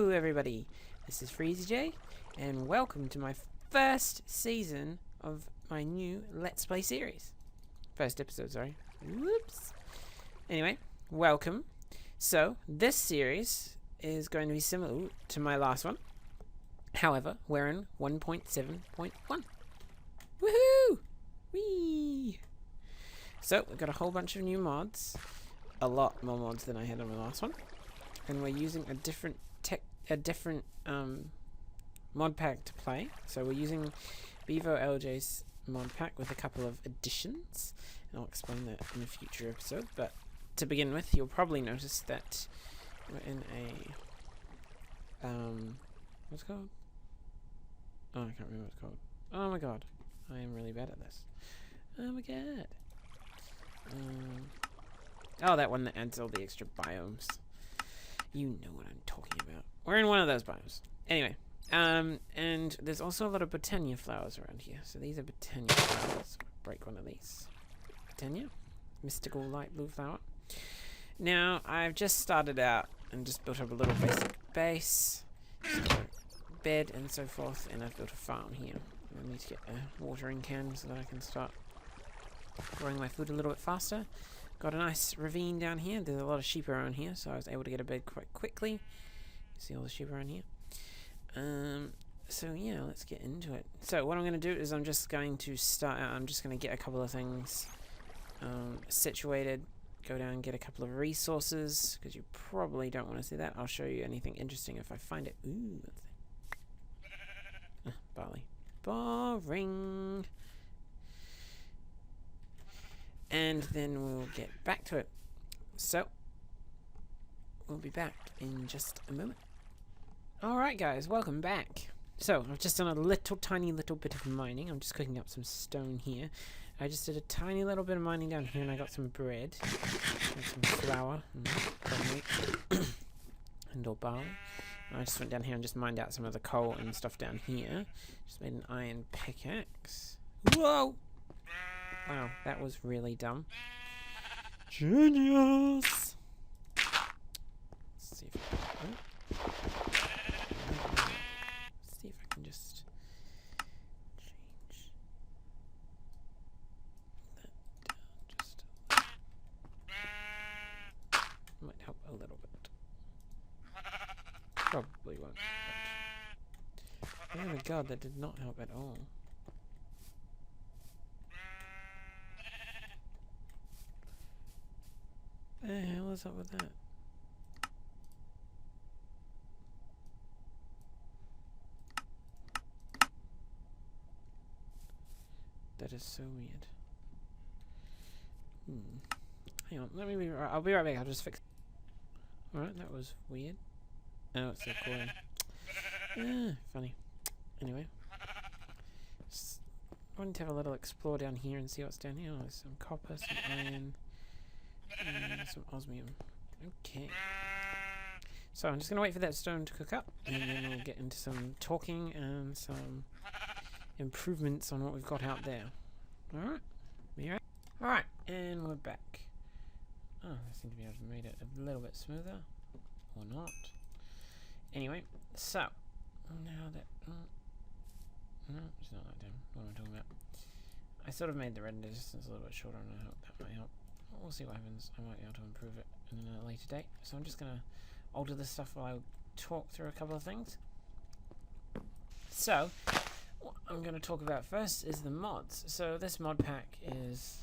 Hello everybody, this is FreezyJ, and welcome to my first season of my new Let's Play series. First episode, sorry. Whoops. Anyway, welcome. So, this series is going to be similar to my last one. However, we're in 1.7.1. Woohoo! Whee! So, we've got a whole bunch of new mods. A lot more mods than I had on the last one. And we're using a different mod pack to play. So we're using Bevo LJ's mod pack with a couple of additions. And I'll explain that in a future episode. But to begin with, you'll probably notice that we're in a what's it called? Oh, I can't remember what it's called. Oh my god, I am really bad at this. Oh my god. Oh, that one that adds all the extra biomes. You know what I'm talking about. We're in one of those biomes. Anyway, and there's also a lot of Botania flowers around here. So these are Botania flowers. Break one of these. Botania. Mystical light blue flower. Now, I've just started out and just built up a little basic base. Just got a bed and so forth. And I've built a farm here. I need to get a watering can so that I can start growing my food a little bit faster. Got a nice ravine down here. There's a lot of sheep around here, so I was able to get a bed quite quickly. See all the sheep around here. So yeah, let's get into it. So what I'm going to do is I'm just going to start out. I'm just going to get a couple of things situated. Go down and get a couple of resources, because you probably don't want to see that. I'll show you anything interesting if I find it. Ooh, let's see. Barley. Boring. And then we'll get back to it. So, we'll be back in just a moment. Alright guys, welcome back. So, I've just done a tiny little bit of mining. I'm just cooking up some stone here. I just did a tiny little bit of mining down here, and I got some bread. And some flour. And and all barley. I just went down here and just mined out some of the coal and stuff down here. Just made an iron pickaxe. Whoa! Wow, that was really dumb. Genius! Let's see if I can just change that down just a little. Might help a little bit. Probably won't. But oh my god, that did not help at all. The hell is up with that? That is so weird. Hang on, let me be right. I'll be right back. I'll just fix. Alright, that was weird. Oh, it's so cool. Funny. Anyway, just wanted to have a little explore down here and see what's down here. Oh, there's some copper, some iron. Some osmium. Okay. So I'm just going to wait for that stone to cook up, and then we'll get into some talking and some improvements on what we've got out there. Alright. Alright, and we're back. Oh, I seem to be able to make it a little bit smoother. Or not. Anyway, so now that... no, it's not that dim. What am I talking about? I sort of made the render distance a little bit shorter, and I hope that might help. We'll see what happens. I might be able to improve it in a later date. So I'm just going to alter this stuff while I talk through a couple of things. So, what I'm going to talk about first is the mods. So this mod pack is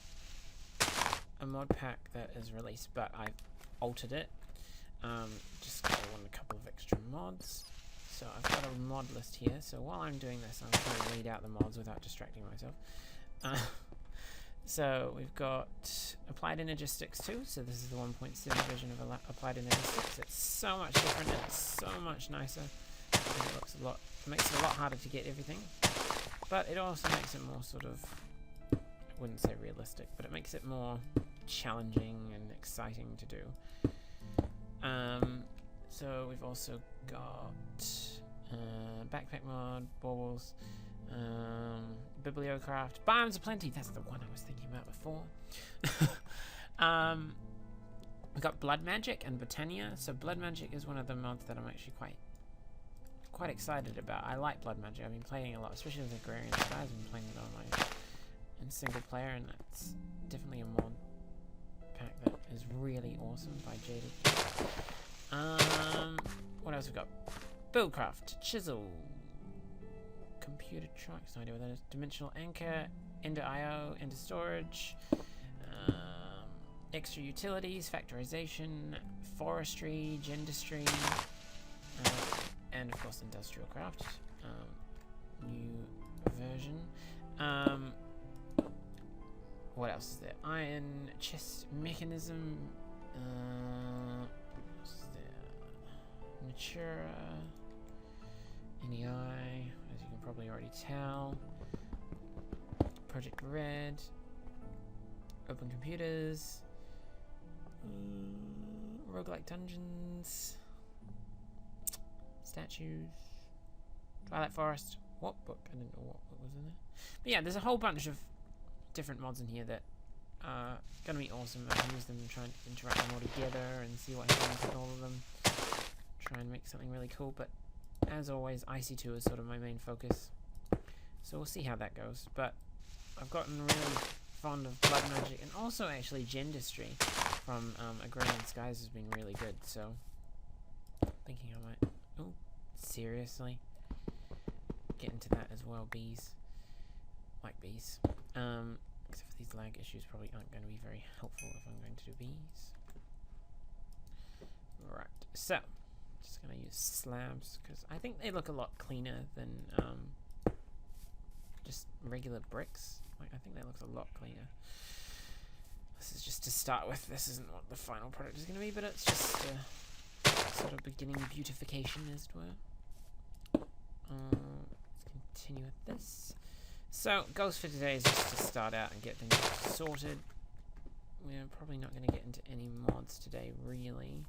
a mod pack that is released, but I've altered it. Just because I want a couple of extra mods. So I've got a mod list here. So while I'm doing this, I'm going to read out the mods without distracting myself. So we've got Applied Energistics 2, so this is the 1.7 version of Applied Energistics. It's so much different and it's so much nicer. It looks a lot, it makes it a lot harder to get everything, but it also makes it more sort of, I wouldn't say realistic, but it makes it more challenging and exciting to do. So we've also got Backpack mod, Baubles, Bibliocraft, Biomes Aplenty, that's the one I was thinking about before. We've got Blood Magic and Botania. So Blood Magic is one of the mods that I'm actually quite quite excited about. I like blood magic. I've been playing a lot, especially with Agrarian Skies. I've been playing it online in single player, and that's definitely a mod pack that is really awesome by JD. What else we got? Buildcraft, chisel, computer tracks. No idea what that is. Dimensional anchor, Ender IO, Ender storage. Extra utilities, factorization, forestry, gendistry, and of course industrial craft. New version. What else is there? Iron chest mechanism. What's there? Natura. NEI, as you can probably already tell. Project Red. Open computers. Roguelike dungeons. Statues. Twilight Forest. What book? I didn't know what was in there. But yeah, there's a whole bunch of different mods in here that are going to be awesome. I can use them and try and interact them all together and see what happens with all of them. Try and make something really cool. But as always, IC2 is sort of my main focus. So we'll see how that goes. But I've gotten really fond of blood magic, and also actually gendistry from Agrarian Skies has been really good, so thinking I might seriously get into that as well. Bees, like bees, except for these lag issues probably aren't going to be very helpful if I'm going to do bees. Right, so just going to use slabs because I think they look a lot cleaner than just regular bricks. Like, I think that looks a lot cleaner. This is just to start with. This isn't what the final product is going to be, but it's just a sort of beginning beautification, as it were. Let's continue with this. So, goals for today is just to start out and get things sorted. We're probably not going to get into any mods today, really.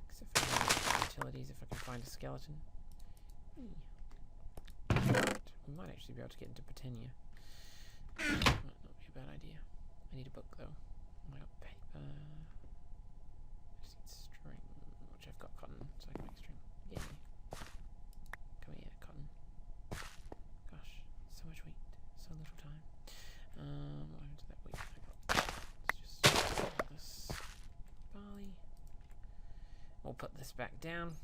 Except for utilities, if I can find a skeleton. We might actually be able to get into Botania. Might not be a bad idea. I need a book though. I got paper. I just need string, which I've got cotton, so I can make string. Yay. Come here, cotton. Gosh, so much wheat, so little time. What happened to that wheat I got? Let's just put this barley. We'll put this back down.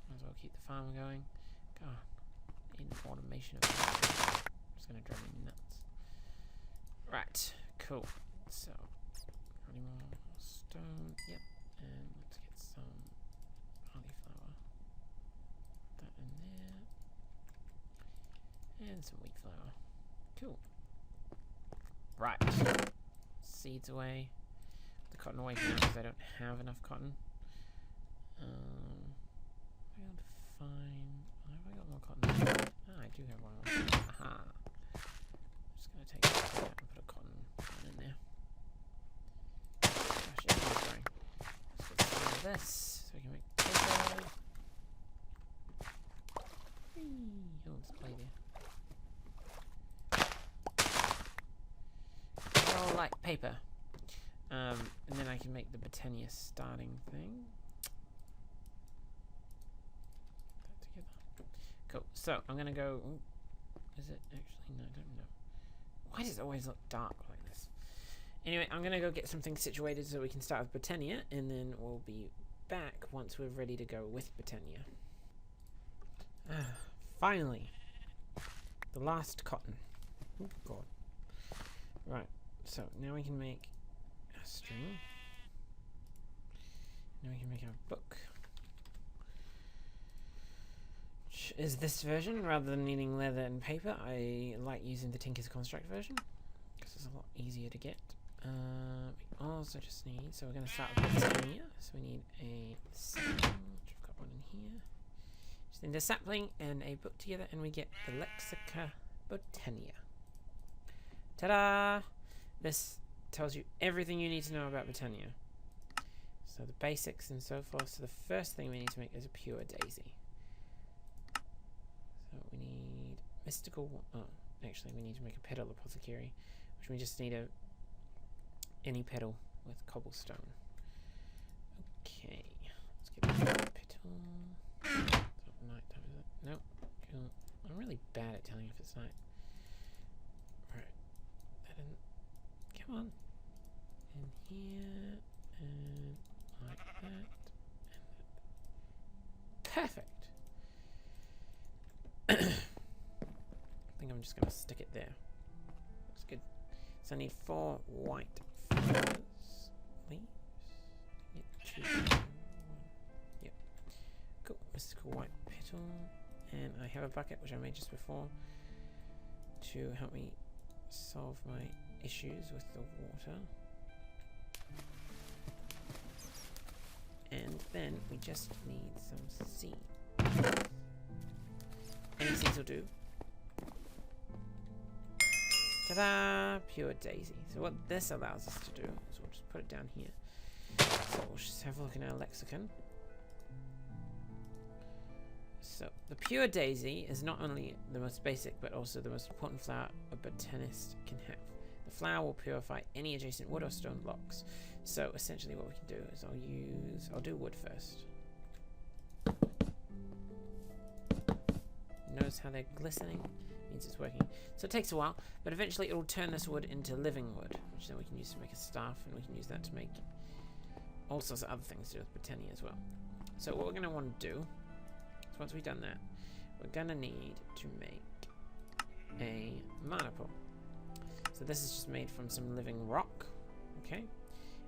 Might as well keep the farm going. God, in automation of this. It's gonna drive me nuts. Right, cool. So, any more stone? Yep. And let's get some cauliflower. That in there. And some wheat flour. Cool. Right. Seeds away. The cotton away from now because I don't have enough cotton. I got fine. Have I got more cotton? Ah, I do have one more. Aha. Just gonna take this out and put a cotton one in there. Gosh, yeah, sorry. Let's get some of this so we can make paper. Whee! Oh, it's clay there. I like paper. And then I can make the Botania starting thing. Put that together. Cool. So I'm gonna go. Ooh, is it actually? No, I don't know. Why does it always look dark like this? Anyway, I'm gonna go get something situated so we can start with Botania, and then we'll be back once we're ready to go with Botania. Finally, the last cotton. Oh God. Right. So now we can make a string. Now we can make our book. Which is this version, rather than needing leather and paper. I like using the Tinker's Construct version because it's a lot easier to get. We also just need, so we're going to start with Botania. So we need a sapling, which I've got one in here. Just need a sapling and a book together, and we get the Lexica Botania. Ta-da! This tells you everything you need to know about Botania. So the basics and so forth. So the first thing we need to make is a pure daisy. So we need mystical. Oh, actually, we need to make a petal apothecary, which we just need any petal with cobblestone. Okay, let's get a petal. It's not night time, is really bad at telling if it's night. Right. That didn't... Come on. In here, and like that, and that. Perfect! I think I'm just going to stick it there. Looks good. So I need 4 white flowers. Leaves. Get 2. 1. Yep. Cool. Mystical white petal. And I have a bucket, which I made just before, to help me solve my issues with the water. And then we just need some seeds. Any seeds will do. Ta-da! Pure daisy. So what this allows us to do is we'll just put it down here. So we'll just have a look in our lexicon. So the pure daisy is not only the most basic, but also the most important flower a botanist can have. The flower will purify any adjacent wood or stone blocks. So essentially what we can do is I'll do wood first. Notice how they're glistening? Means it's working. So it takes a while, but eventually it will turn this wood into living wood, which then we can use to make a staff, and we can use that to make all sorts of other things to do with Botania as well. So what we're going to want to do is once we've done that, we're going to need to make a mana pool. So this is just made from some living rock, okay?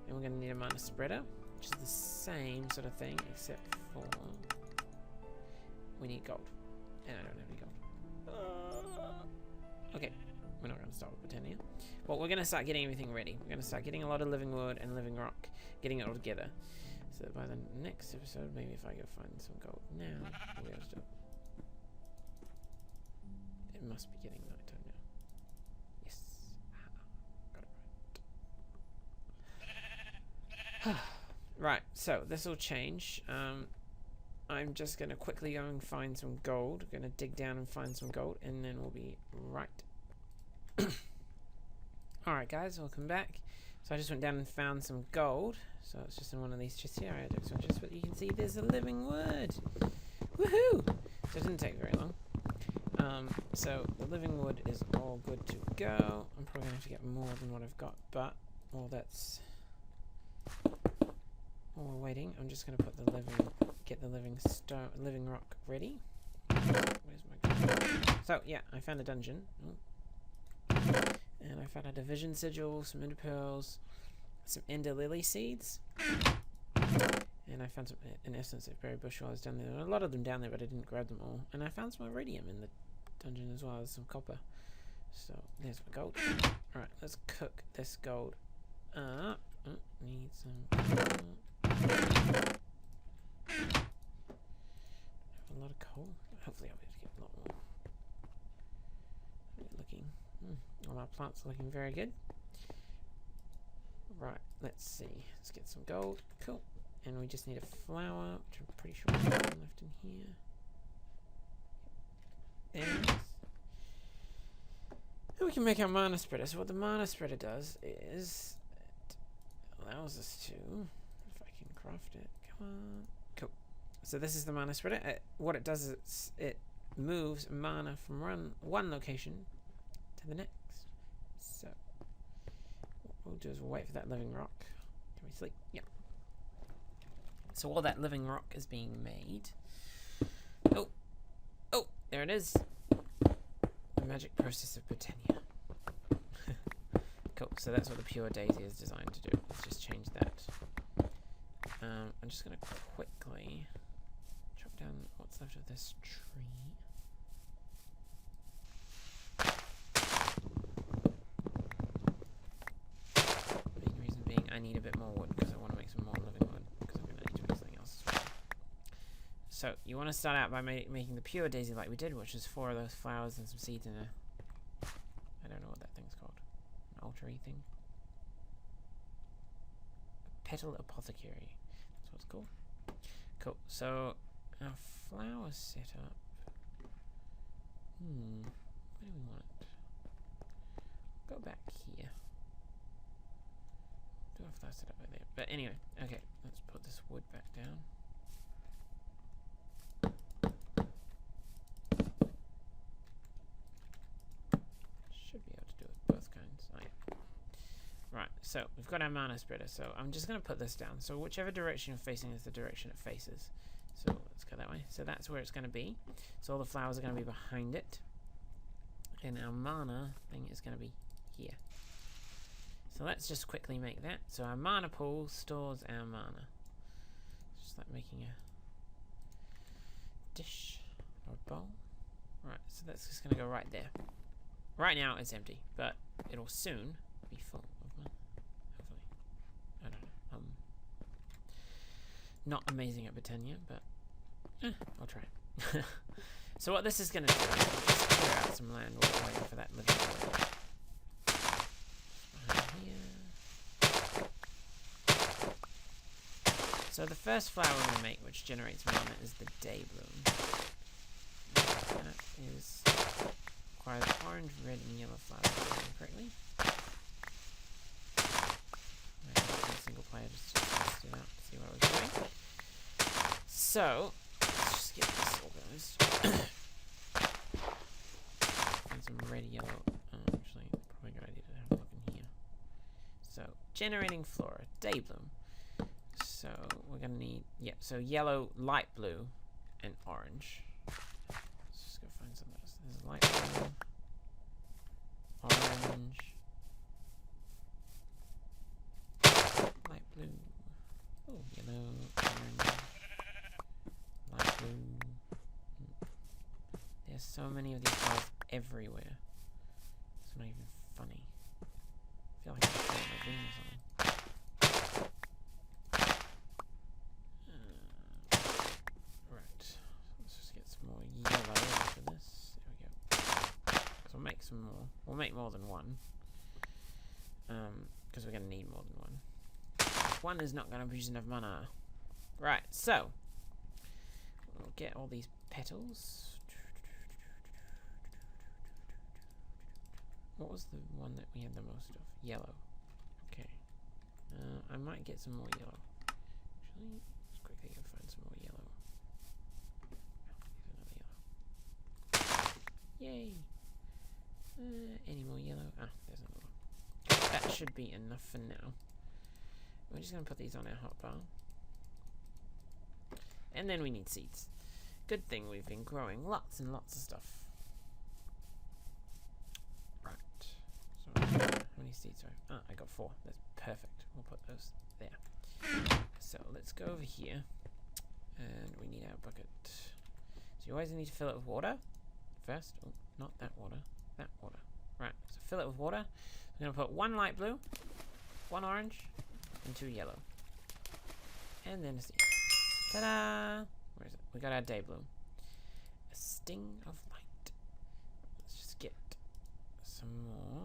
And we're going to need a mana spreader, which is the same sort of thing, except for we need gold. And I don't have any gold. Okay, we're not going to start with Botania. Well, we're going to start getting everything ready. We're going to start getting a lot of living wood and living rock, getting it all together. So that by the next episode, maybe if I go find some gold now, we'll be able to do it. It must be getting nighttime now. Yes. Got it right. Right, so this will change. I'm just going to quickly go and find some gold. Going to dig down and find some gold, and then we'll be right. Alright guys, welcome back. So I just went down and found some gold. So it's just in one of these chests here. I took some chests, but you can see there's a living wood. Woohoo! So it didn't take very long. So the living wood is all good to go. I'm probably going to have to get more than what I've got, but while that's... while we're waiting, I'm just going to put the get the living rock ready. Where's my gold? So yeah, I found a dungeon. And I found a division sigil, some ender pearls, some ender lily seeds, and I found some, in essence, of berry bush while I was down there. There were a lot of them down there, but I didn't grab them all. And I found some iridium in the dungeon as well as some copper. So there's my gold. All right, let's cook this gold up. Need some. Have a lot of coal. Hopefully, I'll be able to get a lot more. Looking. All our plants are looking very good. Right, let's see. Let's get some gold. Cool. And we just need a flower, which I'm pretty sure there's one left in here. There it is. And we can make our mana spreader. So what the mana spreader does is it allows us to, if I can craft it, come on. Cool. So this is the mana spreader. What it does is it moves mana from one location to the next. So what we'll do is we'll wait for that living rock. Can we sleep? Yeah. So while that living rock is being made, oh, there it is. The magic process of Botania. Cool. So that's what the pure daisy is designed to do. Let's just change that. I'm just gonna quickly chop down what's left of this tree. Main reason being I need a bit more wood because I want to make some more living wood because I'm going to need to make something else as well. So you want to start out by making the pure daisy like we did, which is 4 of those flowers and some seeds in a... I don't know what that thing's called. An altar-y thing. A petal apothecary. That's what it's called. Cool. So our flower setup. Where do we want it? Go back here. Do have flower set up right there. But anyway, okay, let's put this wood back down. So we've got our mana spreader. So I'm just going to put this down. So whichever direction you're facing is the direction it faces. So let's go that way. So that's where it's going to be. So all the flowers are going to be behind it. And our mana thing is going to be here. So let's just quickly make that. So our mana pool stores our mana. Just like making a dish or a bowl. Right, so that's just going to go right there. Right now it's empty, but it'll soon be full of mana. Hopefully. I don't know. Not amazing at Botania, but I'll try. So what this is going to do is just clear out some land while we're waiting for that living water. So the first flower we're going to make, which generates mana, is the day bloom. That is requires orange, red, and yellow flowers correctly. Maybe a single player just test it out to see what I was doing. So let's just get this organized. And some red, yellow. Actually, probably a good idea to have a look in here. So generating flora, day bloom. So we're gonna need so yellow, light blue, and orange. Let's just go find some of those. There's light blue, orange, light blue, oh yellow, orange, light blue. There's so many of these flowers everywhere. It's not even funny. I feel like I'm playing a game or something. Some more. We'll make more than one. Because we're going to need more than one. One is not going to produce enough mana. Right, so. We'll get all these petals. What was the one that we had the most of? Yellow. Okay. I might get some more yellow. Actually, let's quickly go find some more yellow. Another yellow. Yay! Any more yellow? Ah, there's another one. That should be enough for now. We're just going to put these on our hotbar. And then we need seeds. Good thing we've been growing lots and lots of stuff. Right. So, how many seeds are I? Ah, I got 4. That's perfect. We'll put those there. So, let's go over here. And we need our bucket. So, you always need to fill it with water first. Oh, not that water. That water. Right, so fill it with water. I'm going to put 1 light blue, 1 orange, and 2 yellow. And then a seed. Ta-da! Where is it? We got our day bloom. A sting of light. Let's just get some more.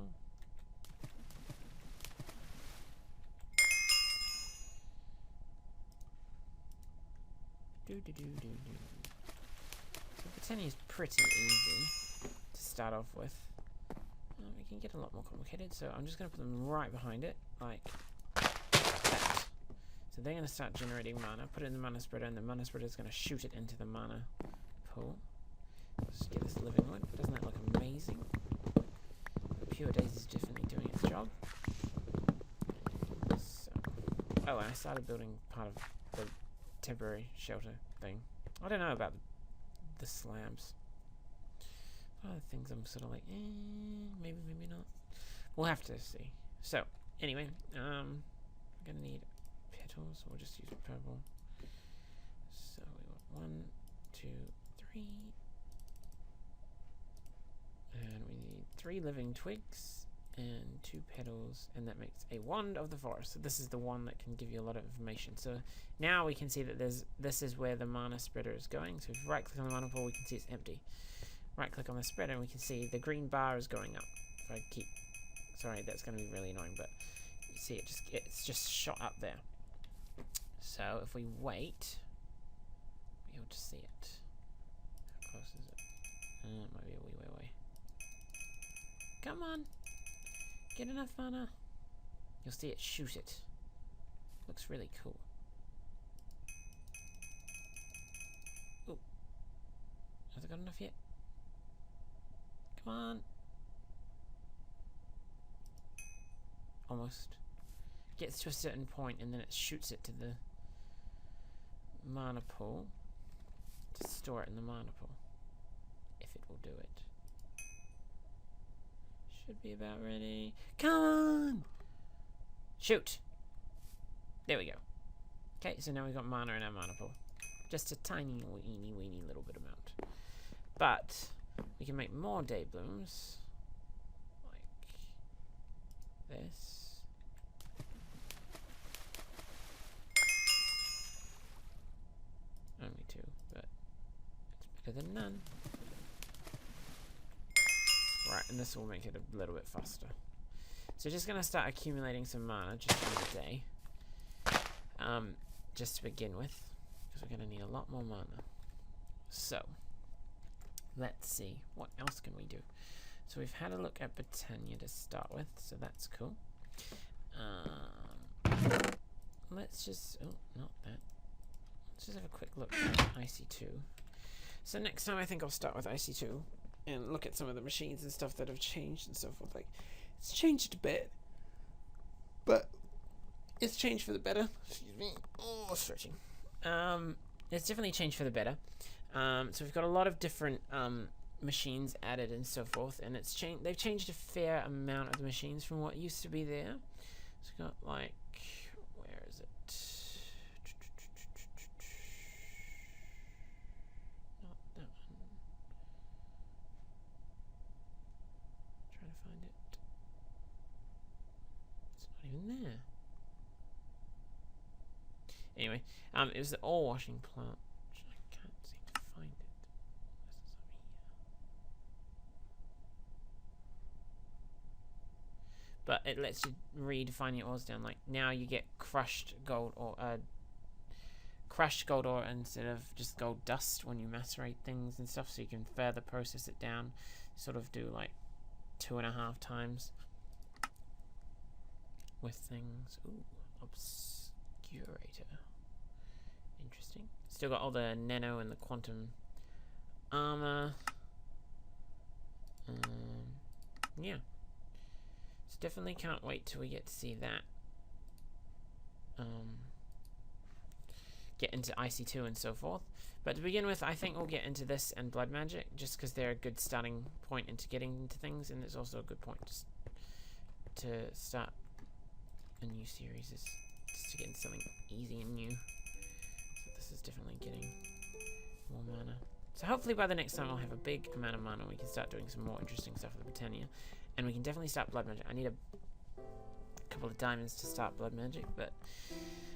Do-do-do-do-do. So Botania is pretty easy to start off with. We can get a lot more complicated, so I'm just going to put them right behind it, like that. So they're going to start generating mana. Put it in the mana spreader, and the mana spreader is going to shoot it into the mana pool. Let's get this living wood. Doesn't that look amazing? The pure daisy is definitely doing its job. So, oh, and I started building part of the temporary shelter thing. I don't know about the slabs. Other things I'm sort of like, maybe, maybe not. We'll have to see. So, anyway, I'm gonna need petals. We'll just use purple. So we want 1, 2, 3, and we need 3 living twigs and 2 petals, and that makes a wand of the forest. So this is the one that can give you a lot of information. So now we can see that this is where the mana spreader is going. So if you right click on the mana pool, we can see it's empty. Right click on the spreader and we can see the green bar is going up. If I keep, sorry, that's going to be really annoying, but you see it's just shot up there. So if we wait, we'll be able to see it. How close is it? It might be a wee way away. Come on, get enough mana. You'll see it shoot it. Looks really cool. Ooh, has it got enough yet? Come on. Almost. gets to a certain point and then it shoots it to the mana pool to store it in the mana pool. If it will do it. Should be about ready. Come on! Shoot! There we go. Okay, so now we've got mana in our mana pool. Just a tiny, weeny little bit amount. But we can make more day blooms. Like this. Only 2, but it's better than none. Right, and this will make it a little bit faster. So just gonna start accumulating some mana just for the day. Just to begin with, because we're gonna need a lot more mana. So let's see, what else can we do? So we've had a look at Botania to start with, so that's cool. Let's just, oh, not that. Let's just have a quick look at IC2. So next time I think I'll start with IC2 and look at some of the machines and stuff that have changed and so forth. Like, it's changed a bit, but it's changed for the better. Excuse me. Oh, stretching. It's definitely changed for the better. So we've got a lot of different machines added and so forth, and it's changed. They've changed a fair amount of the machines from what used to be there. So we've got like, where is it? Not that one. Trying to find it. It's not even there. Anyway, it was the ore washing plant. Which I can't seem to find it. But it lets you redefine your ores down. Like now you get crushed gold ore instead of just gold dust when you macerate things and stuff. So you can further process it down. Sort of do like 2.5 times with things. Ooh, obscurator. Interesting. Still got all the nano and the quantum armor. Yeah. So definitely can't wait till we get to see that. Get into IC2 and so forth. But to begin with, I think we'll get into this and blood magic, just because they're a good starting point into getting into things, and it's also a good point to start a new series, is just to get into something easy and new. So this is definitely getting more mana. So hopefully by the next time I'll have a big amount of mana. We can start doing some more interesting stuff with the Botania, and we can definitely start blood magic. I need a couple of diamonds to start blood magic, but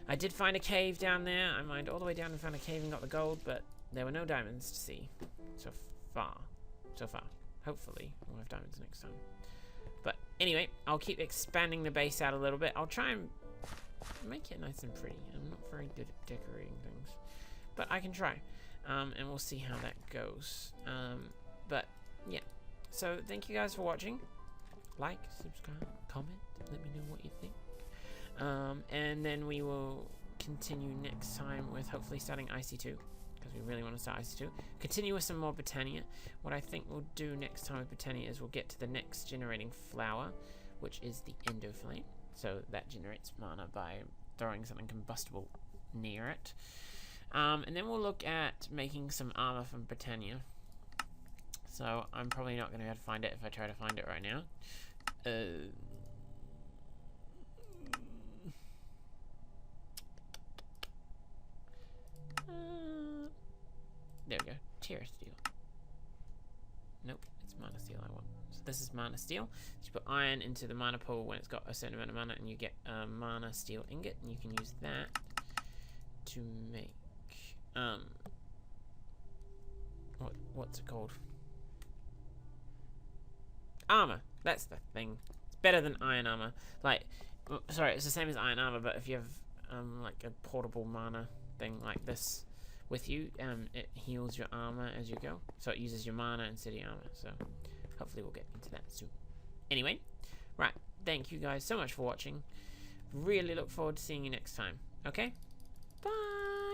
I did find a cave down there. I mined all the way down and found a cave and got the gold, but there were no diamonds to see so far. Hopefully we'll have diamonds next time. But anyway, I'll keep expanding the base out a little bit. I'll try and make it nice and pretty. I'm not very good at decorating things, but I can try. And we'll see how that goes. But yeah, so thank you guys for watching. Like, subscribe, comment, let me know what you think. And then we will continue next time with hopefully starting IC2, because we really want to start IC2. Continue with some more Botania. What I think we'll do next time with Botania is we'll get to the next generating flower, which is the Endo Flame. So that generates mana by throwing something combustible near it. And then we'll look at making some armor from Botania. So I'm probably not going to be able to find it if I try to find it right now. There we go. Terra Steel. Nope, it's Mana Steel I want. So this is Mana Steel. So you put iron into the mana pool when it's got a certain amount of mana, and you get a Mana Steel ingot, and you can use that to make what's it called? Armor. That's the thing. It's better than iron armor. Like, sorry, it's the same as iron armor, but if you have like a portable mana thing like this with you, it heals your armor as you go, so it uses your mana instead of your armor. So hopefully we'll get into that soon. Anyway, right, thank you guys so much for watching. Really look forward to seeing you next time. Okay, bye.